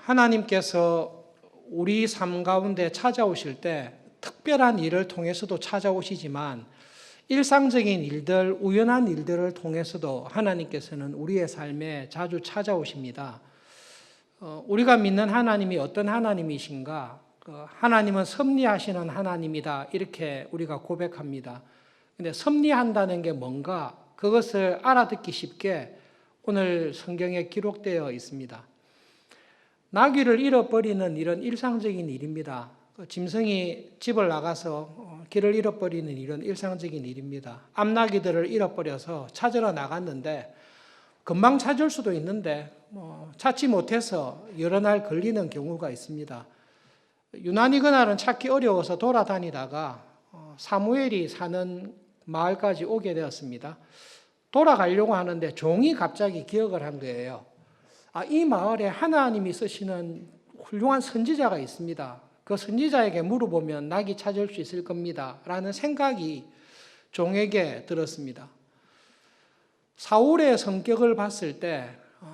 하나님께서 우리 삶 가운데 찾아오실 때 특별한 일을 통해서도 찾아오시지만 일상적인 일들, 우연한 일들을 통해서도 하나님께서는 우리의 삶에 자주 찾아오십니다. 우리가 믿는 하나님이 어떤 하나님이신가? 하나님은 섭리하시는 하나님이다. 이렇게 우리가 고백합니다. 근데 섭리한다는 게 뭔가? 그것을 알아듣기 쉽게 오늘 성경에 기록되어 있습니다. 나귀를 잃어버리는 이런 일상적인 일입니다. 짐승이 집을 나가서 길을 잃어버리는 이런 일상적인 일입니다. 암나귀들을 잃어버려서 찾으러 나갔는데 금방 찾을 수도 있는데 찾지 못해서 여러 날 걸리는 경우가 있습니다. 유난히 그날은 찾기 어려워서 돌아다니다가 사무엘이 사는 마을까지 오게 되었습니다. 돌아가려고 하는데 종이 갑자기 기억을 한 거예요. 이 마을에 하나님이 쓰시는 훌륭한 선지자가 있습니다. 그 선지자에게 물어보면 낙이 찾을 수 있을 겁니다. 라는 생각이 종에게 들었습니다. 사울의 성격을 봤을 때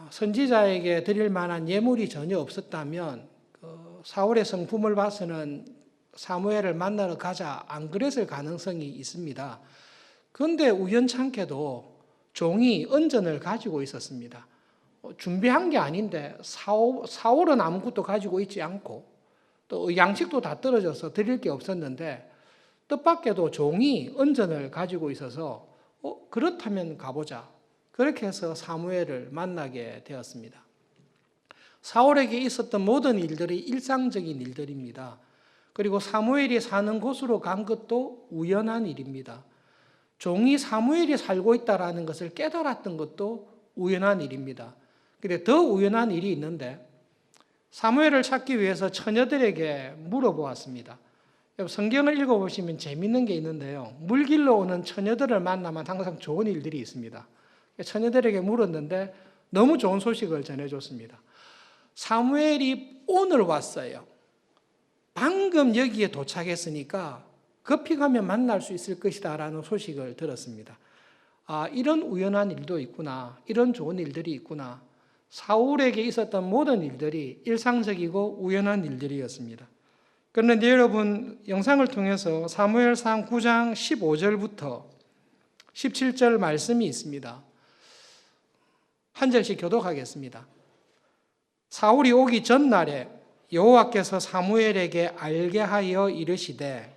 선지자에게 드릴 만한 예물이 전혀 없었다면 사울의 성품을 봐서는 사무엘을 만나러 가자 안 그랬을 가능성이 있습니다. 그런데 우연찮게도 종이 은전을 가지고 있었습니다. 준비한 게 아닌데 사울은 아무것도 가지고 있지 않고 또 양식도 다 떨어져서 드릴 게 없었는데 뜻밖에도 종이 은전을 가지고 있어서 그렇다면 가보자. 그렇게 해서 사무엘을 만나게 되었습니다. 사울에게 있었던 모든 일들이 일상적인 일들입니다. 그리고 사무엘이 사는 곳으로 간 것도 우연한 일입니다. 종이 사무엘이 살고 있다는 것을 깨달았던 것도 우연한 일입니다. 근데 더 우연한 일이 있는데 사무엘을 찾기 위해서 처녀들에게 물어보았습니다. 성경을 읽어보시면 재밌는 게 있는데요. 물길로 오는 처녀들을 만나면 항상 좋은 일들이 있습니다. 처녀들에게 물었는데 너무 좋은 소식을 전해줬습니다. 사무엘이 오늘 왔어요. 방금 여기에 도착했으니까 급히 가면 만날 수 있을 것이다 라는 소식을 들었습니다. 이런 우연한 일도 있구나. 이런 좋은 일들이 있구나. 사울에게 있었던 모든 일들이 일상적이고 우연한 일들이었습니다. 그런데 여러분 영상을 통해서 사무엘상 9장 15절부터 17절 말씀이 있습니다. 한 절씩 교독하겠습니다. 사울이 오기 전날에 여호와께서 사무엘에게 알게 하여 이르시되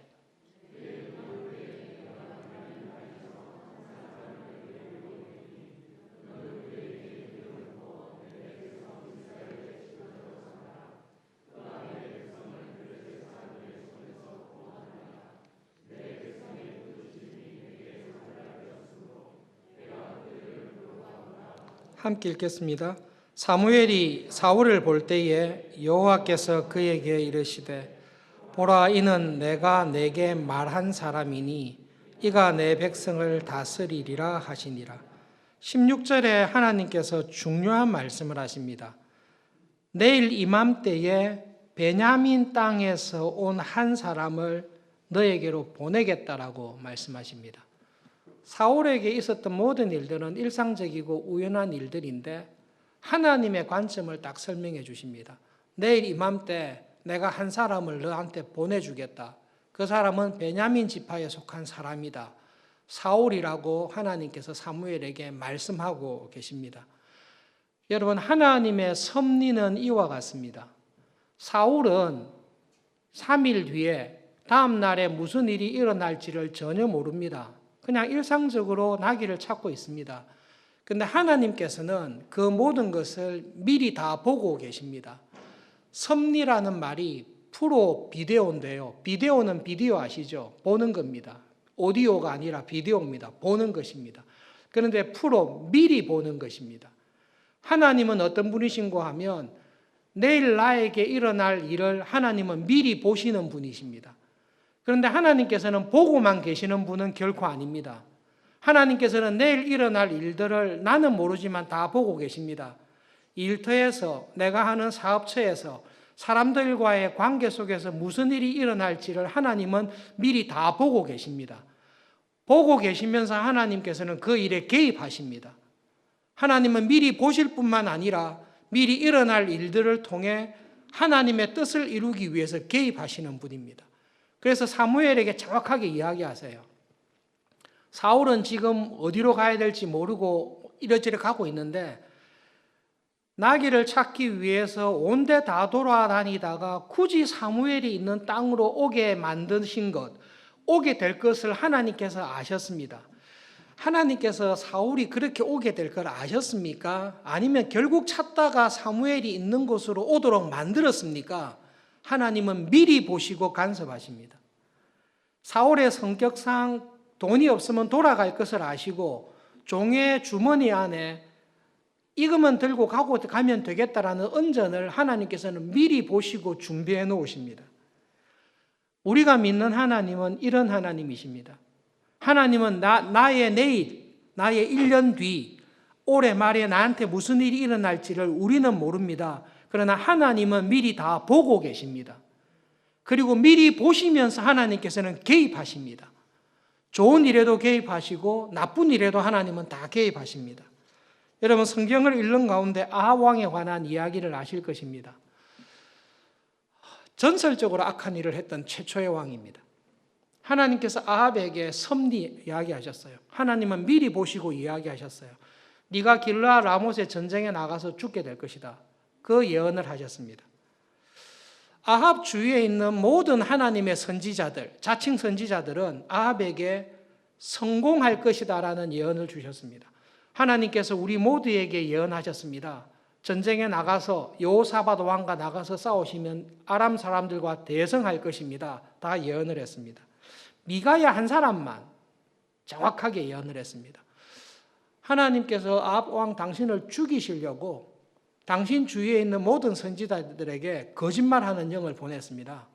함께 읽겠습니다. 사무엘이 사울을 볼 때에 여호와께서 그에게 이르시되 보라 이는 내가 내게 말한 사람이니 이가 내 백성을 다스리리라 하시니라. 16절에 하나님께서 중요한 말씀을 하십니다. 내일 이맘때에 베냐민 땅에서 온 한 사람을 너에게로 보내겠다라고 말씀하십니다. 사울에게 있었던 모든 일들은 일상적이고 우연한 일들인데 하나님의 관점을 딱 설명해 주십니다. 내일 이맘때 내가 한 사람을 너한테 보내주겠다. 그 사람은 베냐민 지파에 속한 사람이다. 사울이라고 하나님께서 사무엘에게 말씀하고 계십니다. 여러분 하나님의 섭리는 이와 같습니다. 사울은 3일 뒤에 다음 날에 무슨 일이 일어날지를 전혀 모릅니다. 그냥 일상적으로 나귀를 찾고 있습니다. 그런데 하나님께서는 그 모든 것을 미리 다 보고 계십니다. 섭리라는 말이 프로 비데오인데요. 비데오는 비디오 아시죠? 보는 겁니다. 오디오가 아니라 비디오입니다. 보는 것입니다. 그런데 프로 미리 보는 것입니다. 하나님은 어떤 분이신고 하면 내일 나에게 일어날 일을 하나님은 미리 보시는 분이십니다. 그런데 하나님께서는 보고만 계시는 분은 결코 아닙니다. 하나님께서는 내일 일어날 일들을 나는 모르지만 다 보고 계십니다. 일터에서 내가 하는 사업처에서 사람들과의 관계 속에서 무슨 일이 일어날지를 하나님은 미리 다 보고 계십니다. 보고 계시면서 하나님께서는 그 일에 개입하십니다. 하나님은 미리 보실 뿐만 아니라 미리 일어날 일들을 통해 하나님의 뜻을 이루기 위해서 개입하시는 분입니다. 그래서 사무엘에게 정확하게 이야기하세요. 사울은 지금 어디로 가야 될지 모르고 이러저러 가고 있는데 나귀를 찾기 위해서 온데 다 돌아다니다가 굳이 사무엘이 있는 땅으로 오게 만드신 것, 오게 될 것을 하나님께서 아셨습니다. 하나님께서 사울이 그렇게 오게 될 걸 아셨습니까? 아니면 결국 찾다가 사무엘이 있는 곳으로 오도록 만들었습니까? 하나님은 미리 보시고 간섭하십니다. 사울의 성격상 돈이 없으면 돌아갈 것을 아시고 종의 주머니 안에 이것만 들고 가면 되겠다라는 은전을 하나님께서는 미리 보시고 준비해 놓으십니다. 우리가 믿는 하나님은 이런 하나님이십니다. 하나님은 나의 내일, 나의 1년 뒤, 올해 말에 나한테 무슨 일이 일어날지를 우리는 모릅니다. 그러나 하나님은 미리 다 보고 계십니다. 그리고 미리 보시면서 하나님께서는 개입하십니다. 좋은 일에도 개입하시고 나쁜 일에도 하나님은 다 개입하십니다. 여러분 성경을 읽는 가운데 아합 왕에 관한 이야기를 아실 것입니다. 전설적으로 악한 일을 했던 최초의 왕입니다. 하나님께서 아합에게 섭리 이야기하셨어요. 하나님은 미리 보시고 이야기하셨어요. 네가 길르앗 라못의 전쟁에 나가서 죽게 될 것이다. 그 예언을 하셨습니다. 아합 주위에 있는 모든 하나님의 선지자들, 자칭 선지자들은 아합에게 성공할 것이다라는 예언을 주셨습니다. 하나님께서 우리 모두에게 예언하셨습니다. 전쟁에 나가서 여호사밧 왕과 나가서 싸우시면 아람 사람들과 대성할 것입니다. 다 예언을 했습니다. 미가야 한 사람만 정확하게 예언을 했습니다. 하나님께서 아합 왕 당신을 죽이시려고 당신 주위에 있는 모든 선지자들에게 거짓말하는 영을 보냈습니다.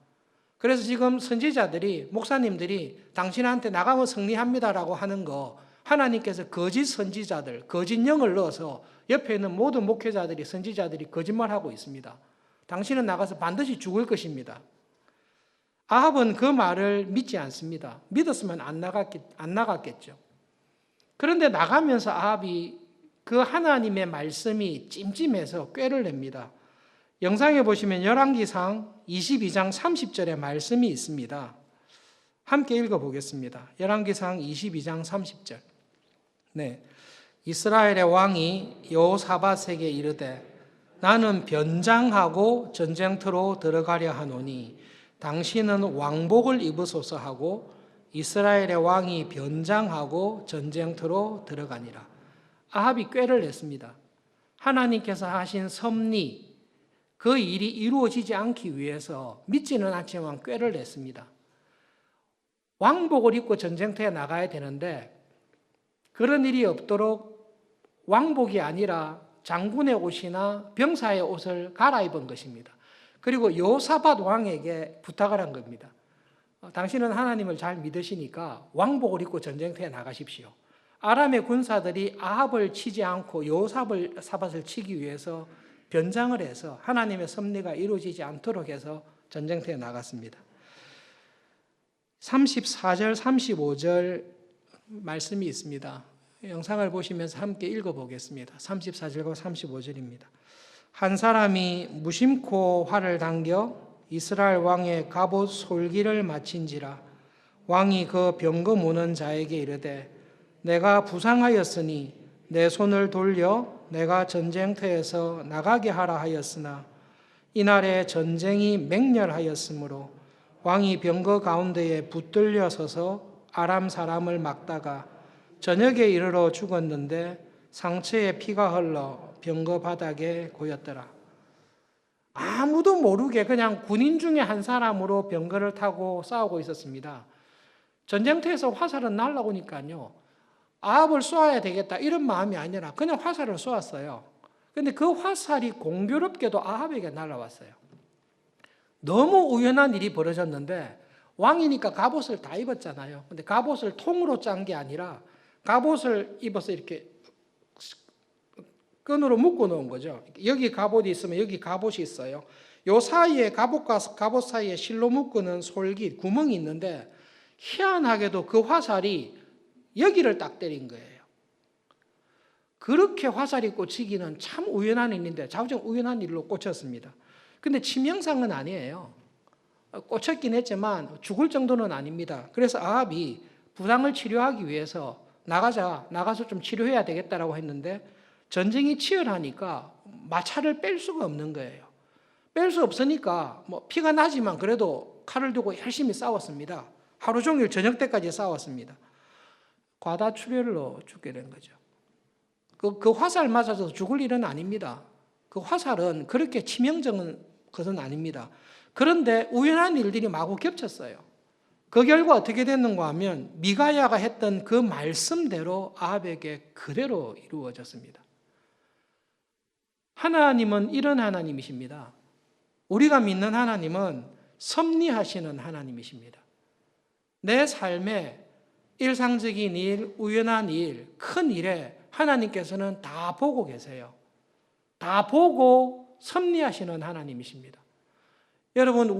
그래서 지금 선지자들이 목사님들이 당신한테 나가면 승리합니다라고 하는 거 하나님께서 거짓 선지자들, 거짓 영을 넣어서 옆에 있는 모든 목회자들이 선지자들이 거짓말하고 있습니다. 당신은 나가서 반드시 죽을 것입니다. 아합은 그 말을 믿지 않습니다. 믿었으면 안 나갔겠죠. 그런데 나가면서 아합이 그 하나님의 말씀이 찜찜해서 꾀를 냅니다. 영상에 보시면 열왕기상 22장 30절의 말씀이 있습니다. 함께 읽어보겠습니다. 열왕기상 22장 30절. 네, 이스라엘의 왕이 여호사밧에게 이르되 나는 변장하고 전쟁터로 들어가려 하노니 당신은 왕복을 입으소서 하고 이스라엘의 왕이 변장하고 전쟁터로 들어가니라. 아합이 꾀를 냈습니다. 하나님께서 하신 섭리, 그 일이 이루어지지 않기 위해서 믿지는 않지만 꾀를 냈습니다. 왕복을 입고 전쟁터에 나가야 되는데 그런 일이 없도록 왕복이 아니라 장군의 옷이나 병사의 옷을 갈아입은 것입니다. 그리고 여호사밧 왕에게 부탁을 한 겁니다. 당신은 하나님을 잘 믿으시니까 왕복을 입고 전쟁터에 나가십시오. 아람의 군사들이 아합을 치지 않고 여호사밧을 치기 위해서 변장을 해서 하나님의 섭리가 이루어지지 않도록 해서 전쟁터에 나갔습니다. 34절, 35절 말씀이 있습니다. 영상을 보시면서 함께 읽어보겠습니다. 34절과 35절입니다. 한 사람이 무심코 활을 당겨 이스라엘 왕의 갑옷 솔기를 마친지라 왕이 그 병거 무는 자에게 이르되 내가 부상하였으니 내 손을 돌려 내가 전쟁터에서 나가게 하라 하였으나 이날에 전쟁이 맹렬하였으므로 왕이 병거 가운데에 붙들려 서서 아람 사람을 막다가 저녁에 이르러 죽었는데 상처에 피가 흘러 병거 바닥에 고였더라. 아무도 모르게 그냥 군인 중에 한 사람으로 병거를 타고 싸우고 있었습니다. 전쟁터에서 화살은 날아오니까요. 아합을 쏘아야 되겠다 이런 마음이 아니라 그냥 화살을 쏘았어요. 그런데 그 화살이 공교롭게도 아합에게 날아왔어요. 너무 우연한 일이 벌어졌는데 왕이니까 갑옷을 다 입었잖아요. 근데 갑옷을 통으로 짠 게 아니라 갑옷을 입어서 이렇게 끈으로 묶어 놓은 거죠. 여기 갑옷이 있으면 여기 갑옷이 있어요. 요 사이에 갑옷과 갑옷 사이에 실로 묶는 솔깃 구멍이 있는데 희한하게도 그 화살이 여기를 딱 때린 거예요. 그렇게 화살이 꽂히기는 참 우연한 일인데 자우정 우연한 일로 꽂혔습니다. 근데 치명상은 아니에요. 꽂혔긴 했지만 죽을 정도는 아닙니다. 그래서 아합이 부상을 치료하기 위해서 나가서 좀 치료해야 되겠다라고 했는데 전쟁이 치열하니까 마차를 뺄 수가 없는 거예요. 뺄 수 없으니까 뭐 피가 나지만 그래도 칼을 두고 열심히 싸웠습니다. 하루 종일 저녁 때까지 싸웠습니다. 과다출혈로 죽게 된 거죠. 그 화살 맞아서 죽을 일은 아닙니다. 그 화살은 그렇게 치명적인 것은 아닙니다. 그런데 우연한 일들이 마구 겹쳤어요. 그 결과 어떻게 됐는가 하면 미가야가 했던 그 말씀대로 아합에게 그대로 이루어졌습니다. 하나님은 이런 하나님이십니다. 우리가 믿는 하나님은 섭리하시는 하나님이십니다. 내 삶에 일상적인 일, 우연한 일, 큰 일에 하나님께서는 다 보고 계세요. 다 보고 섭리하시는 하나님이십니다. 여러분,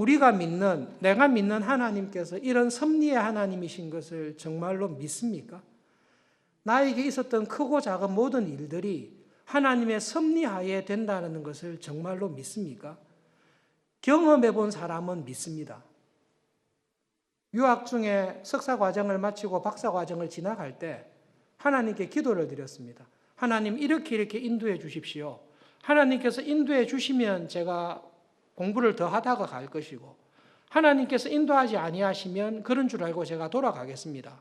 내가 믿는 하나님께서 이런 섭리의 하나님이신 것을 정말로 믿습니까? 나에게 있었던 크고 작은 모든 일들이 하나님의 섭리하에 된다는 것을 정말로 믿습니까? 경험해 본 사람은 믿습니다. 유학 중에 석사 과정을 마치고 박사 과정을 진학할 때 하나님께 기도를 드렸습니다. 하나님, 이렇게 인도해 주십시오. 하나님께서 인도해 주시면 제가 공부를 더 하다가 갈 것이고, 하나님께서 인도하지 아니하시면 그런 줄 알고 제가 돌아가겠습니다.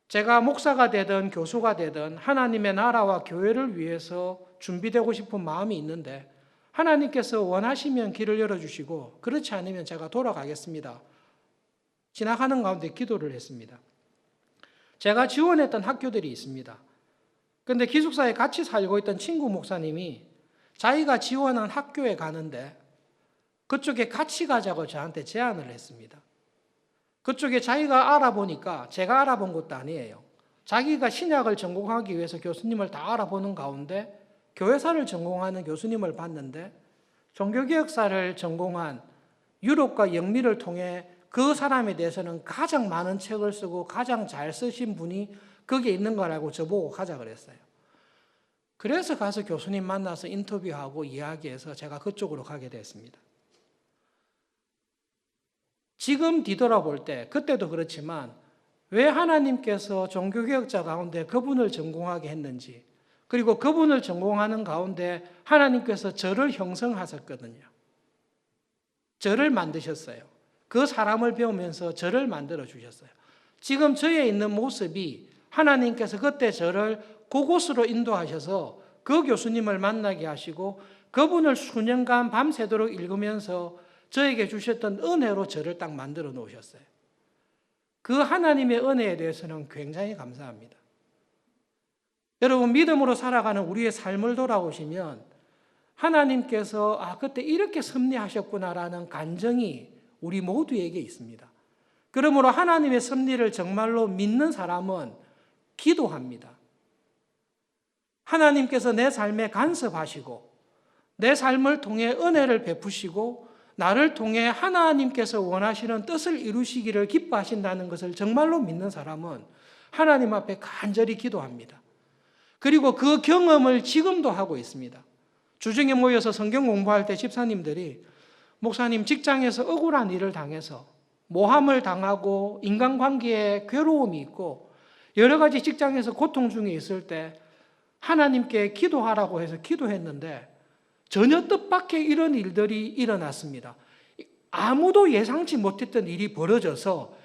제가 목사가 되든 교수가 되든 하나님의 나라와 교회를 위해서 준비되고 싶은 마음이 있는데 하나님께서 원하시면 길을 열어주시고 그렇지 않으면 제가 돌아가겠습니다. 지나가는 가운데 기도를 했습니다. 제가 지원했던 학교들이 있습니다. 그런데 기숙사에 같이 살고 있던 친구 목사님이 자기가 지원한 학교에 가는데 그쪽에 같이 가자고 저한테 제안을 했습니다. 그쪽에 자기가 알아보니까 제가 알아본 것도 아니에요. 자기가 신약을 전공하기 위해서 교수님을 다 알아보는 가운데 교회사를 전공하는 교수님을 봤는데 종교개혁사를 전공한 유럽과 영미를 통해 그 사람에 대해서는 가장 많은 책을 쓰고 가장 잘 쓰신 분이 거기에 있는 걸 알고 저보고 가자 그랬어요. 그래서 가서 교수님 만나서 인터뷰하고 이야기해서 제가 그쪽으로 가게 됐습니다. 지금 뒤돌아볼 때 그때도 그렇지만 왜 하나님께서 종교개혁자 가운데 그분을 전공하게 했는지, 그리고 그분을 전공하는 가운데 하나님께서 저를 형성하셨거든요. 저를 만드셨어요. 그 사람을 배우면서 저를 만들어 주셨어요. 지금 저에 있는 모습이 하나님께서 그때 저를 그곳으로 인도하셔서 그 교수님을 만나게 하시고 그분을 수년간 밤새도록 읽으면서 저에게 주셨던 은혜로 저를 딱 만들어 놓으셨어요. 그 하나님의 은혜에 대해서는 굉장히 감사합니다. 여러분, 믿음으로 살아가는 우리의 삶을 돌아보시면 하나님께서 그때 이렇게 섭리하셨구나라는 간증이 우리 모두에게 있습니다. 그러므로 하나님의 섭리를 정말로 믿는 사람은 기도합니다. 하나님께서 내 삶에 간섭하시고 내 삶을 통해 은혜를 베푸시고 나를 통해 하나님께서 원하시는 뜻을 이루시기를 기뻐하신다는 것을 정말로 믿는 사람은 하나님 앞에 간절히 기도합니다. 그리고 그 경험을 지금도 하고 있습니다. 주중에 모여서 성경 공부할 때 집사님들이 목사님, 직장에서 억울한 일을 당해서 모함을 당하고 인간관계에 괴로움이 있고 여러 가지 직장에서 고통 중에 있을 때 하나님께 기도하라고 해서 기도했는데 전혀 뜻밖의 이런 일들이 일어났습니다. 아무도 예상치 못했던 일이 벌어져서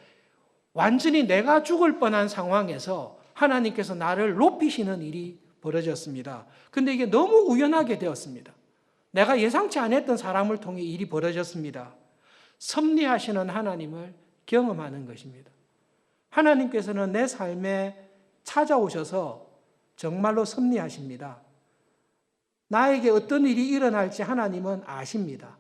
완전히 내가 죽을 뻔한 상황에서 하나님께서 나를 높이시는 일이 벌어졌습니다. 근데 이게 너무 우연하게 되었습니다. 내가 예상치 않았던 사람을 통해 일이 벌어졌습니다. 섭리하시는 하나님을 경험하는 것입니다. 하나님께서는 내 삶에 찾아오셔서 정말로 섭리하십니다. 나에게 어떤 일이 일어날지 하나님은 아십니다.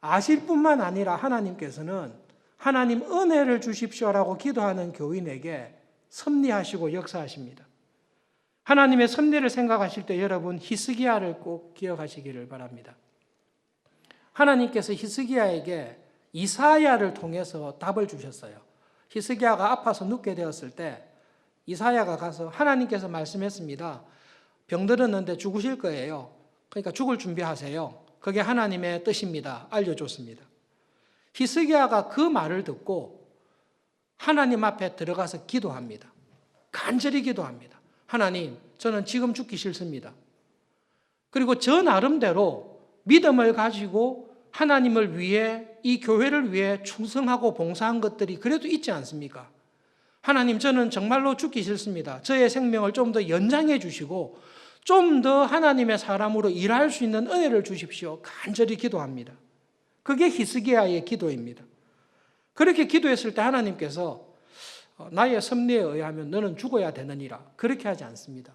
아실 뿐만 아니라 하나님께서는 하나님 은혜를 주십시오라고 기도하는 교인에게 섭리하시고 역사하십니다. 하나님의 섭리를 생각하실 때 여러분 히스기야를 꼭 기억하시기를 바랍니다. 하나님께서 히스기야에게 이사야를 통해서 답을 주셨어요. 히스기야가 아파서 눕게 되었을 때 이사야가 가서 하나님께서 말씀했습니다. 병들었는데 죽으실 거예요. 그러니까 죽을 준비하세요. 그게 하나님의 뜻입니다. 알려줬습니다. 히스기야가 그 말을 듣고 하나님 앞에 들어가서 기도합니다. 간절히 기도합니다. 하나님, 저는 지금 죽기 싫습니다. 그리고 저 나름대로 믿음을 가지고 하나님을 위해, 이 교회를 위해 충성하고 봉사한 것들이 그래도 있지 않습니까? 하나님, 저는 정말로 죽기 싫습니다. 저의 생명을 좀 더 연장해 주시고 좀 더 하나님의 사람으로 일할 수 있는 은혜를 주십시오. 간절히 기도합니다. 그게 히스기야의 기도입니다. 그렇게 기도했을 때 하나님께서 나의 섭리에 의하면 너는 죽어야 되느니라, 그렇게 하지 않습니다.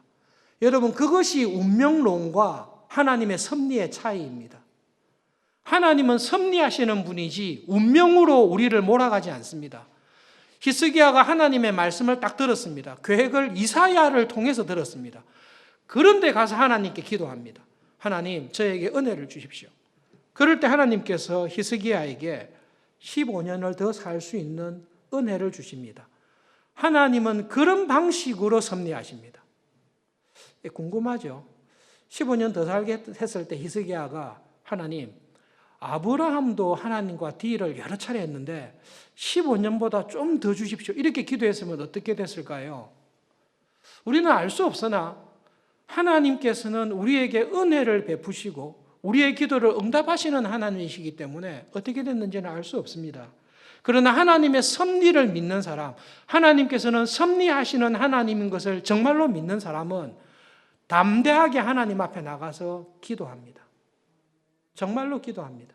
여러분, 그것이 운명론과 하나님의 섭리의 차이입니다. 하나님은 섭리하시는 분이지 운명으로 우리를 몰아가지 않습니다. 히스기야가 하나님의 말씀을 딱 들었습니다. 계획을 이사야를 통해서 들었습니다. 그런데 가서 하나님께 기도합니다. 하나님, 저에게 은혜를 주십시오. 그럴 때 하나님께서 히스기야에게 15년을 더 살 수 있는 은혜를 주십니다. 하나님은 그런 방식으로 섭리하십니다. 궁금하죠? 15년 더 살게 했을 때 히스기야가 하나님, 아브라함도 하나님과 딜을 여러 차례 했는데 15년보다 좀 더 주십시오. 이렇게 기도했으면 어떻게 됐을까요? 우리는 알 수 없으나 하나님께서는 우리에게 은혜를 베푸시고 우리의 기도를 응답하시는 하나님이시기 때문에 어떻게 됐는지는 알 수 없습니다. 그러나 하나님의 섭리를 믿는 사람, 하나님께서는 섭리하시는 하나님인 것을 정말로 믿는 사람은 담대하게 하나님 앞에 나가서 기도합니다. 정말로 기도합니다.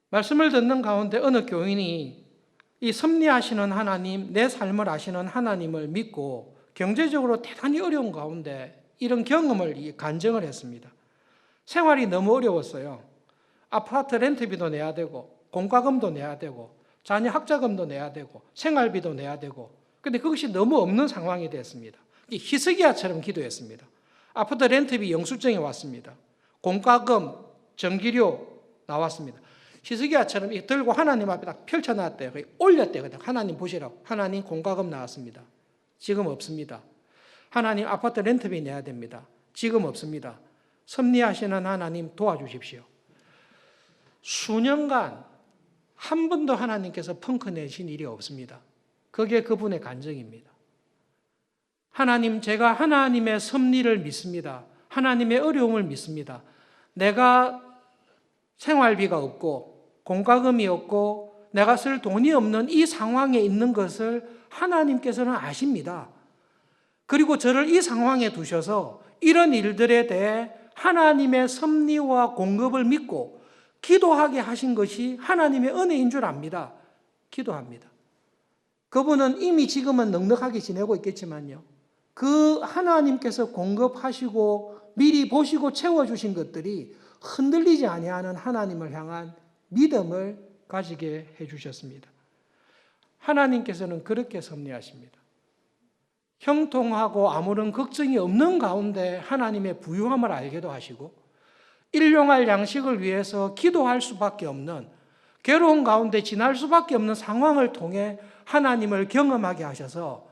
말씀을 듣는 가운데 어느 교인이 이 섭리하시는 하나님, 내 삶을 아시는 하나님을 믿고 경제적으로 대단히 어려운 가운데 이런 경험을 간증을 했습니다. 생활이 너무 어려웠어요. 아파트 렌트비도 내야 되고 공과금도 내야 되고 자녀 학자금도 내야 되고 생활비도 내야 되고, 근데 그것이 너무 없는 상황이 됐습니다. 히스기야처럼 기도했습니다. 아파트 렌트비 영수증이 왔습니다. 공과금, 전기료 나왔습니다. 히스기야처럼 들고 하나님 앞에 딱 펼쳐놨대요. 올렸대요. 하나님 보시라고. 하나님, 공과금 나왔습니다. 지금 없습니다. 하나님, 아파트 렌트비 내야 됩니다. 지금 없습니다. 섭리하시는 하나님 도와주십시오. 수년간 한 번도 하나님께서 펑크 내신 일이 없습니다. 그게 그분의 간증입니다. 하나님, 제가 하나님의 섭리를 믿습니다. 하나님의 어려움을 믿습니다. 내가 생활비가 없고 공과금이 없고 내가 쓸 돈이 없는 이 상황에 있는 것을 하나님께서는 아십니다. 그리고 저를 이 상황에 두셔서 이런 일들에 대해 하나님의 섭리와 공급을 믿고 기도하게 하신 것이 하나님의 은혜인 줄 압니다. 기도합니다. 그분은 이미 지금은 넉넉하게 지내고 있겠지만요, 그 하나님께서 공급하시고 미리 보시고 채워주신 것들이 흔들리지 아니하는 하나님을 향한 믿음을 가지게 해주셨습니다. 하나님께서는 그렇게 섭리하십니다. 형통하고 아무런 걱정이 없는 가운데 하나님의 부유함을 알게도 하시고, 일용할 양식을 위해서 기도할 수밖에 없는, 괴로운 가운데 지날 수밖에 없는 상황을 통해 하나님을 경험하게 하셔서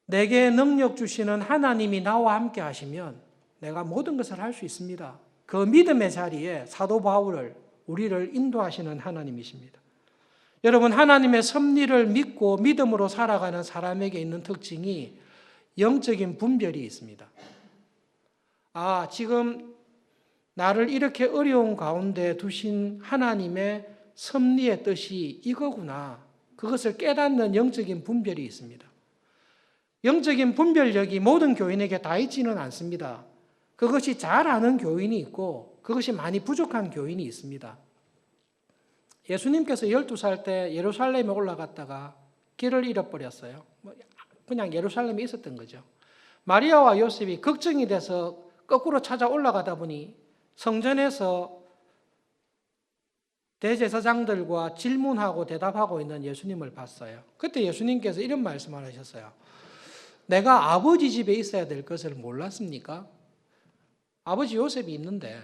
내게 능력 주시는 하나님이 나와 함께 하시면 내가 모든 것을 할 수 있습니다. 그 믿음의 자리에 사도 바울을, 우리를 인도하시는 하나님이십니다. 여러분, 하나님의 섭리를 믿고 믿음으로 살아가는 사람에게 있는 특징이 영적인 분별이 있습니다. 아, 지금 나를 이렇게 어려운 가운데 두신 하나님의 섭리의 뜻이 이거구나. 그것을 깨닫는 영적인 분별이 있습니다. 영적인 분별력이 모든 교인에게 다 있지는 않습니다. 그것이 잘 아는 교인이 있고 그것이 많이 부족한 교인이 있습니다. 예수님께서 12살 때 예루살렘에 올라갔다가 길을 잃어버렸어요. 그냥 예루살렘에 있었던 거죠. 마리아와 요셉이 걱정이 돼서 거꾸로 찾아 올라가다 보니 성전에서 대제사장들과 질문하고 대답하고 있는 예수님을 봤어요. 그때 예수님께서 이런 말씀을 하셨어요. 내가 아버지 집에 있어야 될 것을 몰랐습니까? 아버지 요셉이 있는데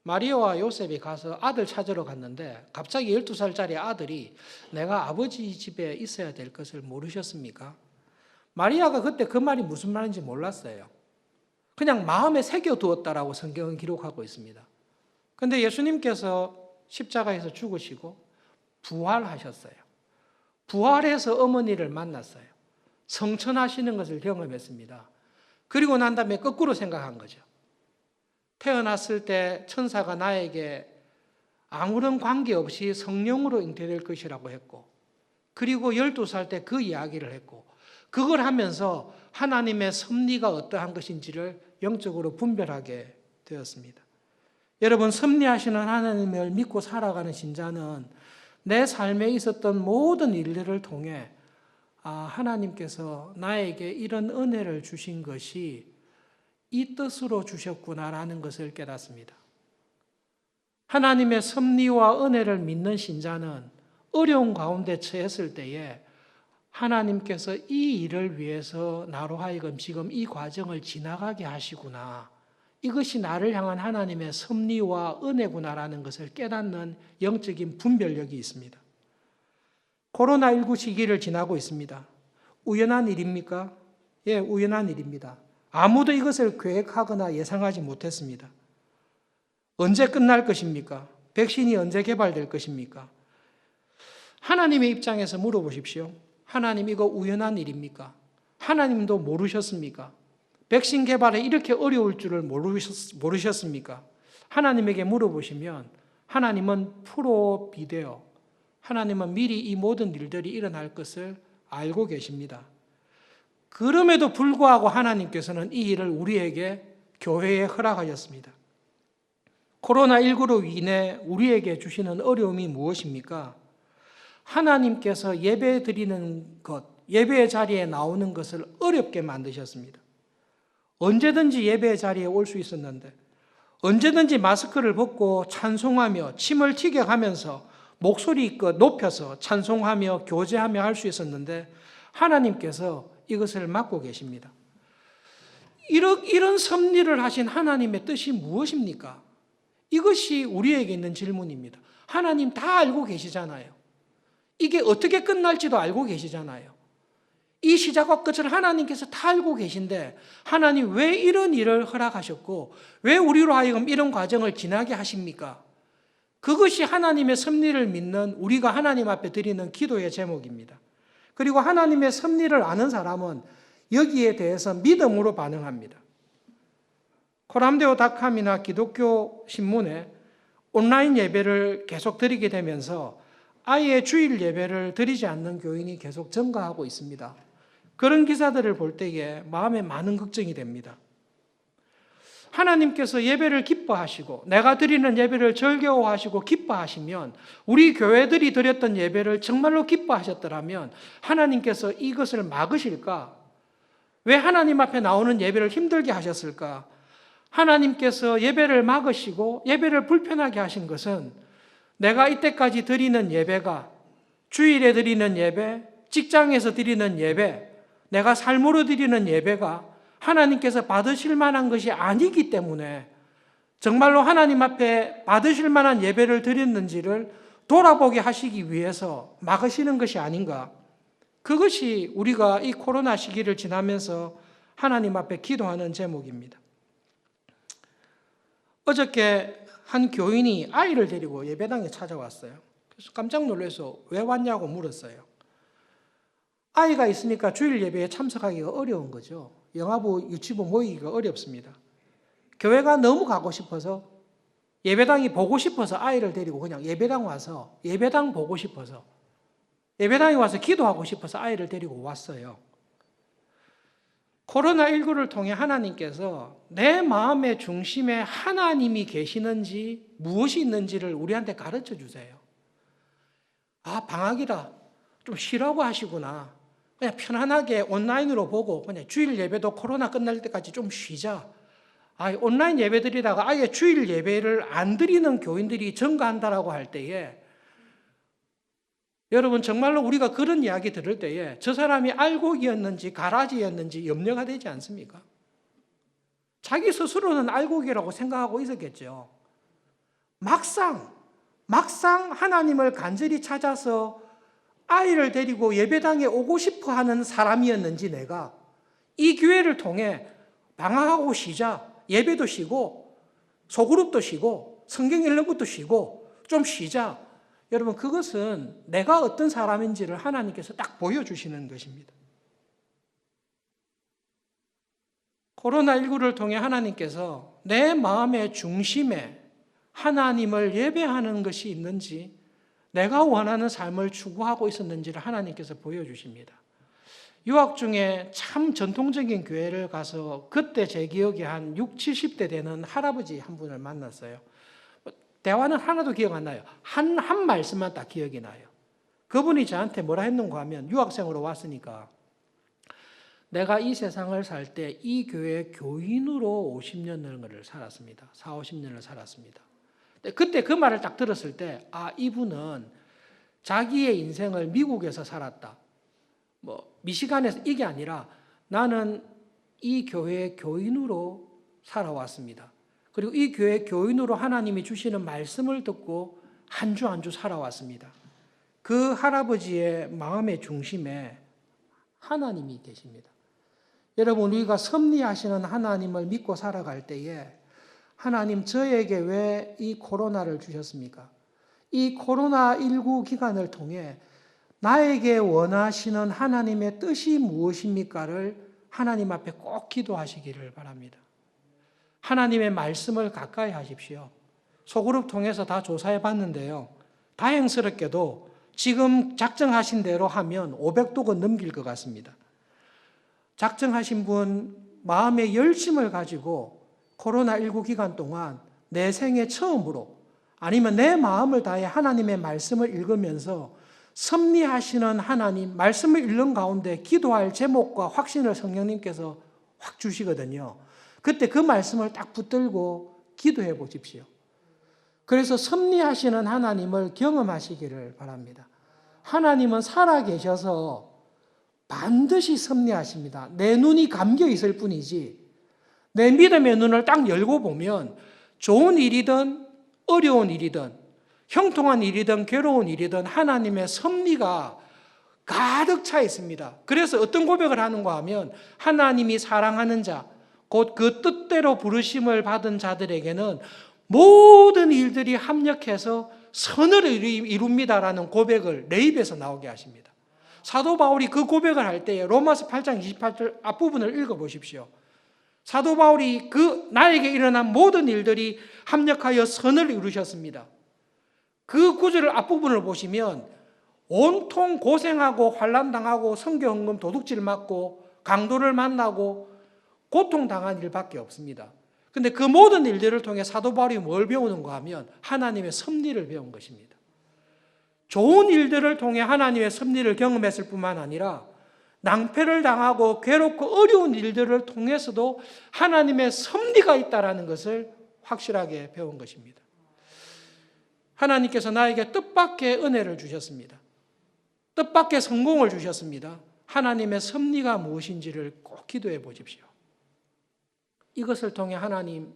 마리아와 요셉이 가서 아들 찾으러 갔는데 갑자기 12살짜리 아들이 내가 아버지 집에 있어야 될 것을 모르셨습니까? 마리아가 그때 그 말이 무슨 말인지 몰랐어요. 그냥 마음에 새겨두었다라고 성경은 기록하고 있습니다. 그런데 예수님께서 십자가에서 죽으시고 부활하셨어요. 부활해서 어머니를 만났어요. 성천하시는 것을 경험했습니다. 그리고 난 다음에 거꾸로 생각한 거죠. 태어났을 때 천사가 나에게 아무런 관계없이 성령으로 잉태될 것이라고 했고, 그리고 12살 때 그 이야기를 했고, 그걸 하면서 하나님의 섭리가 어떠한 것인지를 영적으로 분별하게 되었습니다. 여러분, 섭리하시는 하나님을 믿고 살아가는 신자는 내 삶에 있었던 모든 일들을 통해 하나님께서 나에게 이런 은혜를 주신 것이 이 뜻으로 주셨구나라는 것을 깨닫습니다. 하나님의 섭리와 은혜를 믿는 신자는 어려운 가운데 처했을 때에 하나님께서 이 일을 위해서 나로 하여금 지금 이 과정을 지나가게 하시구나, 이것이 나를 향한 하나님의 섭리와 은혜구나라는 것을 깨닫는 영적인 분별력이 있습니다. 코로나19 시기를 지나고 있습니다. 우연한 일입니까? 예, 우연한 일입니다. 아무도 이것을 계획하거나 예상하지 못했습니다. 언제 끝날 것입니까? 백신이 언제 개발될 것입니까? 하나님의 입장에서 물어보십시오. 하나님, 이거 우연한 일입니까? 하나님도 모르셨습니까? 백신 개발에 이렇게 어려울 줄을 모르셨습니까? 하나님에게 물어보시면 하나님은 프로 비데오, 하나님은 미리 이 모든 일들이 일어날 것을 알고 계십니다. 그럼에도 불구하고 하나님께서는 이 일을 우리에게 교회에 허락하셨습니다. 코로나19로 인해 우리에게 주시는 어려움이 무엇입니까? 하나님께서 예배 드리는 것, 예배의 자리에 나오는 것을 어렵게 만드셨습니다. 언제든지 예배의 자리에 올 수 있었는데, 언제든지 마스크를 벗고 찬송하며 침을 튀게 하면서 목소리껏 높여서 찬송하며 교제하며 할 수 있었는데, 하나님께서 이것을 막고 계십니다. 이런 섭리를 하신 하나님의 뜻이 무엇입니까? 이것이 우리에게 있는 질문입니다. 하나님 다 알고 계시잖아요. 이게 어떻게 끝날지도 알고 계시잖아요. 이 시작과 끝을 하나님께서 다 알고 계신데 하나님 왜 이런 일을 허락하셨고 왜 우리로 하여금 이런 과정을 지나게 하십니까? 그것이 하나님의 섭리를 믿는 우리가 하나님 앞에 드리는 기도의 제목입니다. 그리고 하나님의 섭리를 아는 사람은 여기에 대해서 믿음으로 반응합니다. 코람데오닷컴이나 기독교 신문에 온라인 예배를 계속 드리게 되면서 아예 주일 예배를 드리지 않는 교인이 계속 증가하고 있습니다. 그런 기사들을 볼 때에 마음에 많은 걱정이 됩니다. 하나님께서 예배를 기뻐하시고 내가 드리는 예배를 즐거워하시고 기뻐하시면 우리 교회들이 드렸던 예배를 정말로 기뻐하셨더라면 하나님께서 이것을 막으실까? 왜 하나님 앞에 나오는 예배를 힘들게 하셨을까? 하나님께서 예배를 막으시고 예배를 불편하게 하신 것은 내가 이때까지 드리는 예배가 주일에 드리는 예배, 직장에서 드리는 예배, 내가 삶으로 드리는 예배가 하나님께서 받으실 만한 것이 아니기 때문에 정말로 하나님 앞에 받으실 만한 예배를 드렸는지를 돌아보게 하시기 위해서 막으시는 것이 아닌가. 그것이 우리가 이 코로나 시기를 지나면서 하나님 앞에 기도하는 제목입니다. 어저께 한 교인이 아이를 데리고 예배당에 찾아왔어요. 그래서 깜짝 놀라서 왜 왔냐고 물었어요. 아이가 있으니까 주일 예배에 참석하기가 어려운 거죠. 영아부, 유치부 모이기가 어렵습니다. 교회가 너무 가고 싶어서 예배당이 보고 싶어서 아이를 데리고 그냥 예배당 와서 예배당 보고 싶어서 예배당에 와서 기도하고 싶어서 아이를 데리고 왔어요. 코로나19를 통해 하나님께서 내 마음의 중심에 하나님이 계시는지 무엇이 있는지를 우리한테 가르쳐 주세요. 아, 방학이라 좀 쉬라고 하시구나. 그냥 편안하게 온라인으로 보고 그냥 주일 예배도 코로나 끝날 때까지 좀 쉬자. 온라인 예배 드리다가 아예 주일 예배를 안 드리는 교인들이 증가한다라고 할 때에 여러분 정말로 우리가 그런 이야기 들을 때에 저 사람이 알곡이었는지 가라지였는지 염려가 되지 않습니까? 자기 스스로는 알곡이라고 생각하고 있었겠죠. 막상 하나님을 간절히 찾아서 아이를 데리고 예배당에 오고 싶어 하는 사람이었는지 내가 이 기회를 통해 방학하고 쉬자. 예배도 쉬고 소그룹도 쉬고 성경 읽는 것도 쉬고 좀 쉬자. 여러분, 그것은 내가 어떤 사람인지를 하나님께서 딱 보여주시는 것입니다. 코로나19를 통해 하나님께서 내 마음의 중심에 하나님을 예배하는 것이 있는지, 내가 원하는 삶을 추구하고 있었는지를 하나님께서 보여주십니다. 유학 중에 참 전통적인 교회를 가서 그때 제 기억에 한 60, 70대 되는 할아버지 한 분을 만났어요. 대화는 하나도 기억 안 나요. 한 말씀만 딱 기억이 나요. 그분이 저한테 뭐라 했는가 하면, 유학생으로 왔으니까 내가 이 세상을 살 때 이 교회 교인으로 50년을 살았습니다. 4, 50년을 살았습니다. 그때 그 말을 딱 들었을 때, 아, 이분은 자기의 인생을 미국에서 살았다. 미시간에서 이게 아니라 나는 이 교회의 교인으로 살아왔습니다. 그리고 이 교회 교인으로 하나님이 주시는 말씀을 듣고 한 주 한 주 살아왔습니다. 그 할아버지의 마음의 중심에 하나님이 계십니다. 여러분, 우리가 섭리하시는 하나님을 믿고 살아갈 때에 하나님, 저에게 왜 이 코로나를 주셨습니까? 이 코로나19 기간을 통해 나에게 원하시는 하나님의 뜻이 무엇입니까를 하나님 앞에 꼭 기도하시기를 바랍니다. 하나님의 말씀을 가까이 하십시오. 소그룹 통해서 다 조사해 봤는데요. 다행스럽게도 지금 작정하신 대로 하면 500독은 넘길 것 같습니다. 작정하신 분 마음의 열심을 가지고 코로나19 기간 동안 내 생애 처음으로, 아니면 내 마음을 다해 하나님의 말씀을 읽으면서 섭리하시는 하나님, 말씀을 읽는 가운데 기도할 제목과 확신을 성령님께서 확 주시거든요. 그때 그 말씀을 딱 붙들고 기도해 보십시오. 그래서 섭리하시는 하나님을 경험하시기를 바랍니다. 하나님은 살아계셔서 반드시 섭리하십니다. 내 눈이 감겨 있을 뿐이지, 내 믿음의 눈을 딱 열고 보면 좋은 일이든 어려운 일이든 형통한 일이든 괴로운 일이든 하나님의 섭리가 가득 차 있습니다. 그래서 어떤 고백을 하는가 하면, 하나님이 사랑하는 자, 곧 그 뜻대로 부르심을 받은 자들에게는 모든 일들이 합력해서 선을 이룹니다라는 고백을 내 입에서 나오게 하십니다. 사도 바울이 그 고백을 할 때에 로마서 8장 28절 앞부분을 읽어보십시오. 사도 바울이 그 나에게 일어난 모든 일들이 합력하여 선을 이루셨습니다. 그 구절 앞부분을 보시면 온통 고생하고 환난당하고 성경헌금 도둑질 맞고 강도를 만나고 고통당한 일밖에 없습니다. 그런데 그 모든 일들을 통해 사도 바울이 뭘 배우는가 하면 하나님의 섭리를 배운 것입니다. 좋은 일들을 통해 하나님의 섭리를 경험했을 뿐만 아니라 낭패를 당하고 괴롭고 어려운 일들을 통해서도 하나님의 섭리가 있다는 것을 확실하게 배운 것입니다. 하나님께서 나에게 뜻밖의 은혜를 주셨습니다. 뜻밖의 성공을 주셨습니다. 하나님의 섭리가 무엇인지를 꼭 기도해 보십시오. 이것을 통해 하나님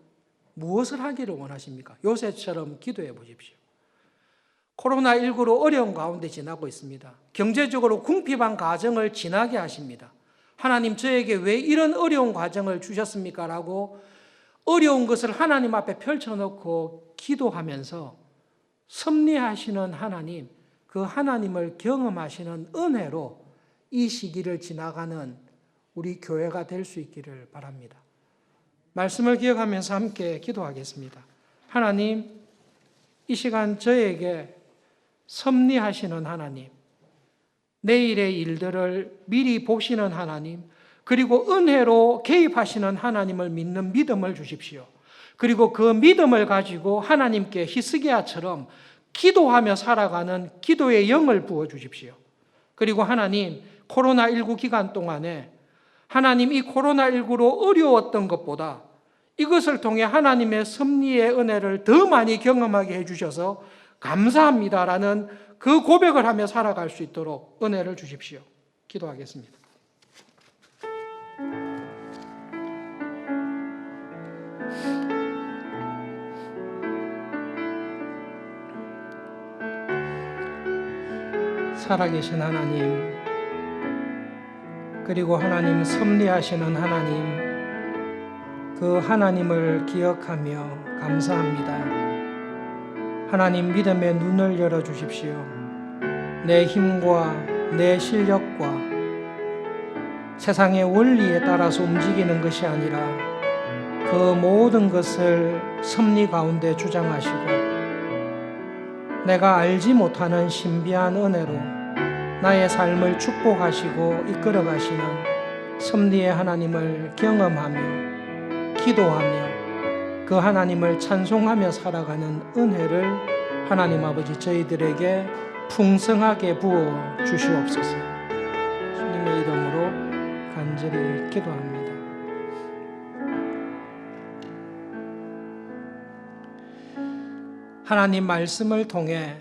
무엇을 하기를 원하십니까? 요셉처럼 기도해 보십시오. 코로나19로 어려운 가운데 지나고 있습니다. 경제적으로 궁핍한 가정을 지나게 하십니다. 하나님, 저에게 왜 이런 어려운 과정을 주셨습니까? 라고 어려운 것을 하나님 앞에 펼쳐놓고 기도하면서 섭리하시는 하나님, 그 하나님을 경험하시는 은혜로 이 시기를 지나가는 우리 교회가 될 수 있기를 바랍니다. 말씀을 기억하면서 함께 기도하겠습니다. 하나님, 이 시간 저에게 섭리하시는 하나님, 내일의 일들을 미리 보시는 하나님, 그리고 은혜로 개입하시는 하나님을 믿는 믿음을 주십시오. 그리고 그 믿음을 가지고 하나님께 히스기야처럼 기도하며 살아가는 기도의 영을 부어주십시오. 그리고 하나님, 코로나19 기간 동안에 하나님, 이 코로나19로 어려웠던 것보다 이것을 통해 하나님의 섭리의 은혜를 더 많이 경험하게 해주셔서 감사합니다라는 그 고백을 하며 살아갈 수 있도록 은혜를 주십시오. 기도하겠습니다. 살아계신 하나님, 그리고 하나님 섭리하시는 하나님, 그 하나님을 기억하며 감사합니다. 하나님, 믿음의 눈을 열어주십시오. 내 힘과 내 실력과 세상의 원리에 따라서 움직이는 것이 아니라 그 모든 것을 섭리 가운데 주장하시고 내가 알지 못하는 신비한 은혜로 나의 삶을 축복하시고 이끌어 가시는 섭리의 하나님을 경험하며 기도하며 그 하나님을 찬송하며 살아가는 은혜를 하나님 아버지 저희들에게 풍성하게 부어 주시옵소서. 주님의 이름으로 간절히 기도합니다. 하나님 말씀을 통해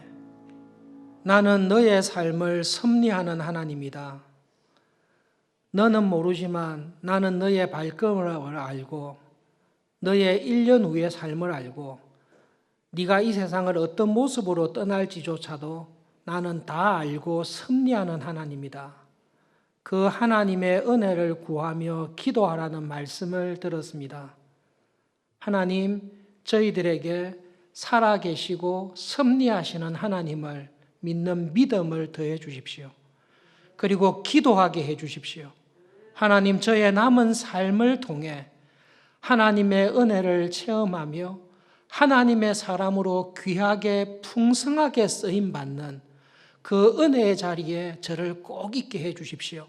나는 너의 삶을 섭리하는 하나님이다. 너는 모르지만 나는 너의 발걸음을 알고 너의 1년 후의 삶을 알고 네가 이 세상을 어떤 모습으로 떠날지조차도 나는 다 알고 섭리하는 하나님이다. 그 하나님의 은혜를 구하며 기도하라는 말씀을 들었습니다. 하나님, 저희들에게 살아계시고 섭리하시는 하나님을 믿는 믿음을 더해 주십시오. 그리고 기도하게 해 주십시오. 하나님, 저의 남은 삶을 통해 하나님의 은혜를 체험하며 하나님의 사람으로 귀하게 풍성하게 쓰임받는 그 은혜의 자리에 저를 꼭 있게 해 주십시오.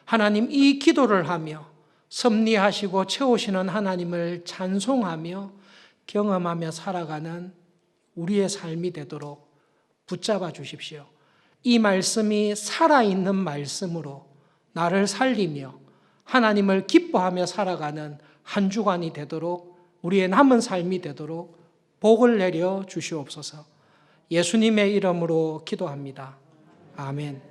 하나님, 이 기도를 하며 섭리하시고 채우시는 하나님을 찬송하며 경험하며 살아가는 우리의 삶이 되도록 붙잡아 주십시오. 이 말씀이 살아있는 말씀으로 나를 살리며 하나님을 기뻐하며 살아가는 한 주간이 되도록 우리의 남은 삶이 되도록 복을 내려 주시옵소서. 예수님의 이름으로 기도합니다. 아멘.